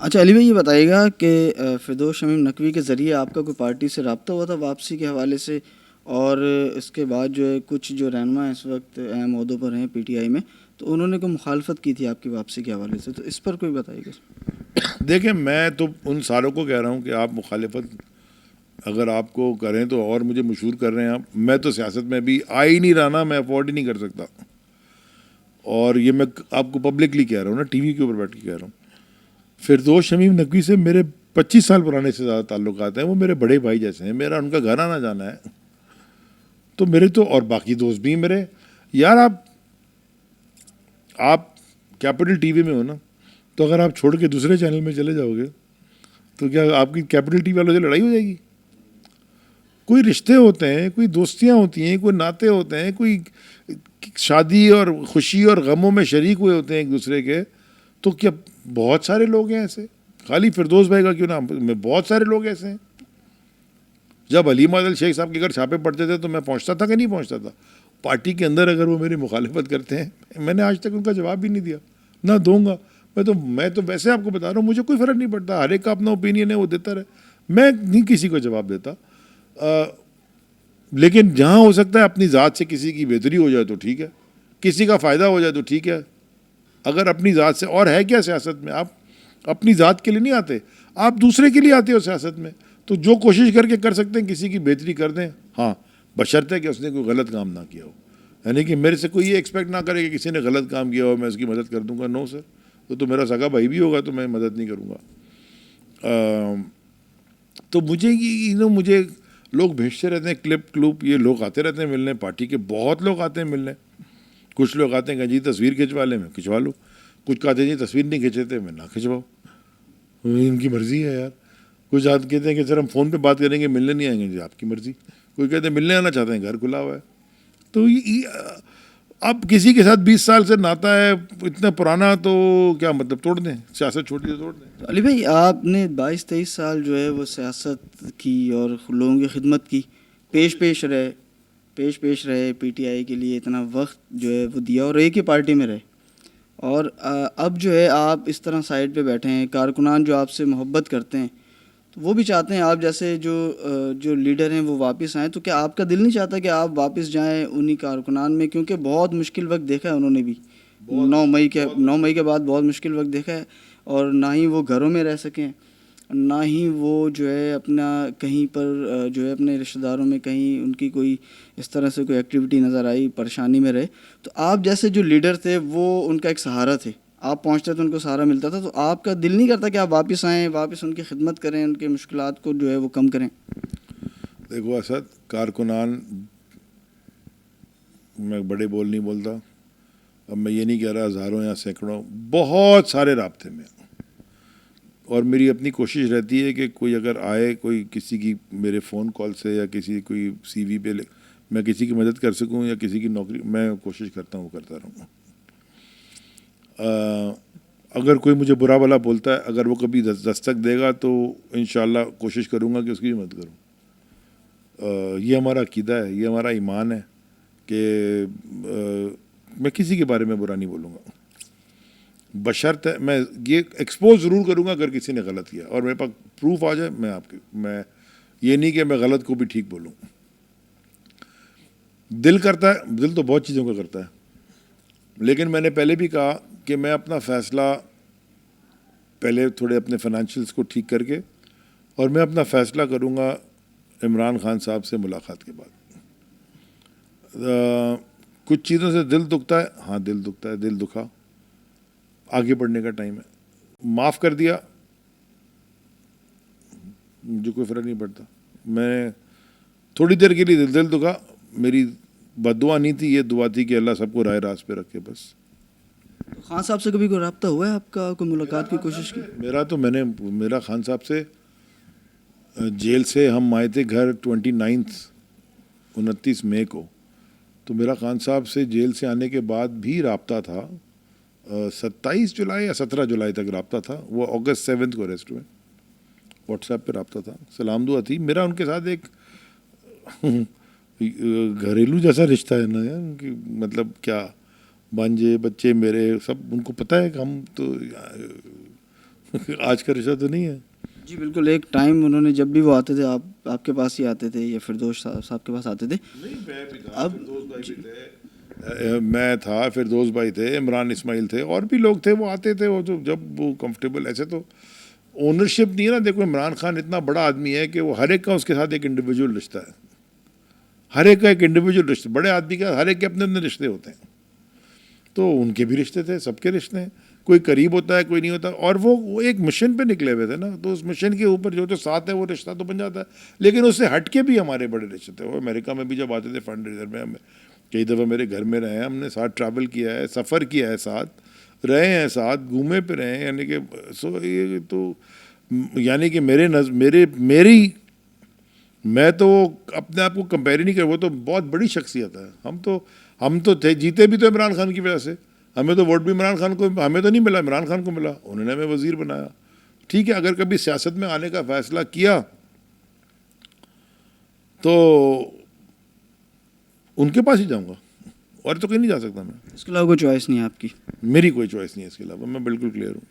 اچھا علی بھائی، یہ بتائیے گا کہ فردوس شمیم نقوی کے ذریعے آپ کا کوئی پارٹی سے رابطہ ہوا تھا واپسی کے حوالے سے، اور اس کے بعد جو ہے کچھ جو رہنما اس وقت اہم عہدوں پر ہیں پی ٹی آئی میں، تو انہوں نے کوئی مخالفت کی تھی آپ کی واپسی کے حوالے سے، تو اس پر کوئی بتائیے گا؟ دیکھیں، میں تو ان ساروں کو کہہ رہا ہوں کہ آپ مخالفت اگر آپ کو کریں تو اور مجھے مشہور کر رہے ہیں آپ. میں تو سیاست میں بھی آ ہی نہیں رہا نا، میں افورڈ ہی نہیں کر سکتا. اور یہ میں آپ کو پبلکلی کہہ رہا ہوں نا، ٹی وی کے اوپر بیٹھ کے کہہ رہا ہوں. فردوس شمیم نقوی سے میرے 25 سال پرانے سے زیادہ تعلقات ہیں. وہ میرے بڑے بھائی جیسے ہیں، میرا ان کا گھر آنا جانا ہے. تو میرے تو اور باقی دوست بھی ہیں میرے. یار آپ کیپٹل ٹی وی میں ہو نا، تو اگر آپ چھوڑ کے دوسرے چینل میں چلے جاؤ گے تو کیا آپ کی کیپٹل ٹی وی والوں سے لڑائی ہو جائے گی؟ کوئی رشتے ہوتے ہیں، کوئی دوستیاں ہوتی ہیں، کوئی ناطے ہوتے ہیں، کوئی شادی اور خوشی اور غموں میں شریک ہوئے ہوتے ہیں ایک دوسرے کے. تو کیا بہت سارے لوگ ہیں ایسے، خالی فردوس بھائی کا کیوں نام، میں بہت سارے لوگ ایسے ہیں. جب علیم عادل شیخ صاحب کے گھر چھاپے پڑتے تھے تو میں پہنچتا تھا کہ نہیں پہنچتا تھا؟ پارٹی کے اندر اگر وہ میری مخالفت کرتے ہیں، میں نے آج تک ان کا جواب بھی نہیں دیا، نہ دوں گا. میں تو ویسے آپ کو بتا رہا ہوں، مجھے کوئی فرق نہیں پڑتا. ہر ایک کا اپنا اوپینین ہے، وہ دیتا رہے. میں نہیں کسی کو جواب دیتا. لیکن جہاں ہو سکتا ہے اپنی ذات سے کسی کی بہتری ہو جائے تو ٹھیک ہے، کسی کا فائدہ ہو جائے تو ٹھیک ہے. اگر اپنی ذات سے، اور ہے کیا سیاست میں، آپ اپنی ذات کے لیے نہیں آتے، آپ دوسرے کے لیے آتے ہو سیاست میں. تو جو کوشش کر کے کر سکتے ہیں کسی کی بہتری کر دیں. ہاں، بشرطے کہ اس نے کوئی غلط کام نہ کیا ہو. یعنی کہ میرے سے کوئی یہ ایکسپیکٹ نہ کرے کہ کسی نے غلط کام کیا ہو میں اس کی مدد کر دوں گا. نو سر، وہ تو میرا سگا بھائی بھی ہوگا تو میں مدد نہیں کروں گا. تو مجھے لوگ بھیجتے رہتے ہیں کلپ، یہ لوگ آتے رہتے ہیں ملنے، پارٹی کے بہت لوگ آتے ہیں ملنے. کچھ لوگ آتے ہیں کہ جی تصویر کھنچوا لیں، میں کھنچوا لوں. کچھ کہتے ہیں جی تصویر نہیں کھینچتے، میں نہ کھنچواؤ، ان کی مرضی ہے یار. کچھ آتے کہتے ہیں کہ سر ہم فون پہ بات کریں گے، ملنے نہیں آئیں گے. جی آپ کی مرضی. کوئی کہتے ہیں ملنے آنا چاہتے ہیں، گھر کھلا ہوا ہے. تو اب کسی کے ساتھ 20 سال سے ناتا ہے اتنا پرانا، تو کیا مطلب توڑ دیں، سیاست چھوٹی تو توڑ دیں. علی بھائی، آپ نے 22-23 سال جو ہے وہ سیاست کی اور لوگوں کی خدمت کی، پیش رہے پی ٹی آئی کے لیے، اتنا وقت جو ہے وہ دیا اور ایک ہی پارٹی میں رہے، اور اب جو ہے آپ اس طرح سائڈ پہ بیٹھے ہیں. کارکنان جو آپ سے محبت کرتے ہیں تو وہ بھی چاہتے ہیں آپ جیسے جو لیڈر ہیں وہ واپس آئیں. تو کیا آپ کا دل نہیں چاہتا کہ آپ واپس جائیں انہی کارکنان میں؟ کیونکہ بہت مشکل وقت دیکھا ہے انہوں نے بھی. 9 مئی کے بعد بہت مشکل وقت دیکھا ہے، اور نہ ہی وہ گھروں میں رہ سکیں، نہ ہی وہ جو ہے اپنا کہیں پر جو ہے اپنے رشتہ داروں میں کہیں ان کی کوئی اس طرح سے کوئی ایکٹیویٹی نظر آئی، پریشانی میں رہے. تو آپ جیسے جو لیڈر تھے وہ ان کا ایک سہارا تھے، آپ پہنچتے تو ان کو سہارا ملتا تھا. تو آپ کا دل نہیں کرتا کہ آپ واپس آئیں، واپس ان کی خدمت کریں، ان کے مشکلات کو جو ہے وہ کم کریں؟ دیکھو اسد، کارکنان، میں بڑے بول نہیں بولتا. اب میں یہ نہیں کہہ رہا ہزاروں یا سینکڑوں، بہت سارے رابطے میں. اور میری اپنی کوشش رہتی ہے کہ کوئی اگر آئے، کوئی کسی کی میرے فون کال سے یا کسی کوئی سی وی پہ میں کسی کی مدد کر سکوں یا کسی کی نوکری، میں کوشش کرتا ہوں وہ کرتا رہوں. اگر کوئی مجھے برا بھلا بولتا ہے، اگر وہ کبھی دستک دے گا تو انشاءاللہ کوشش کروں گا کہ اس کی بھی مدد کروں. یہ ہمارا عقیدہ ہے، یہ ہمارا ایمان ہے کہ میں کسی کے بارے میں برا نہیں بولوں گا. بشرط ہے میں یہ ایکسپوز ضرور کروں گا اگر کسی نے غلط کیا اور میرے پاس پروف آ جائے. میں یہ نہیں کہ میں غلط کو بھی ٹھیک بولوں. دل کرتا ہے، دل تو بہت چیزوں کا کرتا ہے، لیکن میں نے پہلے بھی کہا کہ میں اپنا فیصلہ پہلے تھوڑے اپنے فائنینشیلس کو ٹھیک کر کے، اور میں اپنا فیصلہ کروں گا عمران خان صاحب سے ملاقات کے بعد. کچھ چیزوں سے دل دکھتا ہے، ہاں دل دکھتا ہے، دل دکھا، آگے بڑھنے کا ٹائم ہے. معاف کر دیا، مجھے کوئی فرق نہیں پڑتا. میں تھوڑی دیر کے لیے دل دکھا، میری بد دعا نہیں تھی، یہ دعا تھی کہ اللہ سب کو رائے راست پہ رکھے. بس. خان صاحب سے کبھی کوئی رابطہ ہوا ہے آپ کا، کوئی ملاقات کی کوشش کی؟ میرا خان صاحب سے جیل سے ہم آئے تھے گھر 29 مئی کو، تو میرا خان صاحب سے جیل سے آنے کے بعد بھی رابطہ تھا. 27 جولائی یا 17 جولائی تک رابطہ تھا. وہ اگست 7 کو اریسٹ ہوئے. واٹس ایپ پہ رابطہ تھا، سلام دعا تھی. میرا ان کے ساتھ ایک گھریلو جیسا رشتہ ہے نا یار، کہ مطلب کیا، بانجے بچے میرے سب ان کو پتہ ہے کہ ہم تو آج کا رشتہ تو نہیں ہے. جی بالکل، ایک ٹائم انہوں نے جب بھی وہ آتے تھے آپ کے پاس ہی آتے تھے یا فردوس صاحب کے پاس آتے تھے. نہیں میں بھی تھا, فردوس بھائی بھی تھے, میں تھا, فردوس بھائی تھے, عمران اسماعیل تھے, اور بھی لوگ تھے, وہ آتے تھے. وہ تو جب وہ کمفرٹیبل, ایسے تو اونرشپ نہیں ہے نا. دیکھو عمران خان اتنا بڑا آدمی ہے کہ وہ ہر ایک کا اس کے ساتھ ایک انڈیویجول رشتہ ہے, ہر ایک کا ایک انڈیویجول رشتہ. بڑے آدمی کا ہر ایک کے اپنے اپنے رشتے ہوتے ہیں, تو ان کے بھی رشتے تھے, سب کے رشتے ہیں. کوئی قریب ہوتا ہے, کوئی نہیں ہوتا, اور وہ ایک مشن پہ نکلے ہوئے تھے نا, تو اس مشن کے اوپر جو ساتھ ہے وہ رشتہ تو بن جاتا ہے. لیکن اس سے ہٹ کے بھی ہمارے بڑے رشتے تھے. وہ امریکہ میں بھی جب آتے تھے فنڈ ریزر میں, ہم کئی دفعہ میرے گھر میں رہے ہیں, ہم نے ساتھ ٹریول کیا ہے, سفر کیا ہے, ساتھ رہے ہیں, ساتھ گھومے پھرے رہے ہیں. یعنی کہ یہ تو یعنی کہ میری میں تو اپنے آپ کو کمپیئر ہی نہیں کر. وہ تو بہت بڑی شخصیت ہے. ہم تو تھے, جیتے بھی تو عمران خان کی وجہ سے. ہمیں تو ووٹ بھی عمران خان کو, ہمیں تو نہیں ملا, عمران خان کو ملا, انہوں نے ہمیں وزیر بنایا. ٹھیک ہے, اگر کبھی سیاست میں آنے کا فیصلہ کیا تو ان کے پاس ہی جاؤں گا, اور تو کہیں نہیں جا سکتا میں. اس کے علاوہ کوئی چوائس نہیں ہے آپ کی؟ میری کوئی چوائس نہیں ہے اس کے علاوہ, میں بالکل کلیئر ہوں.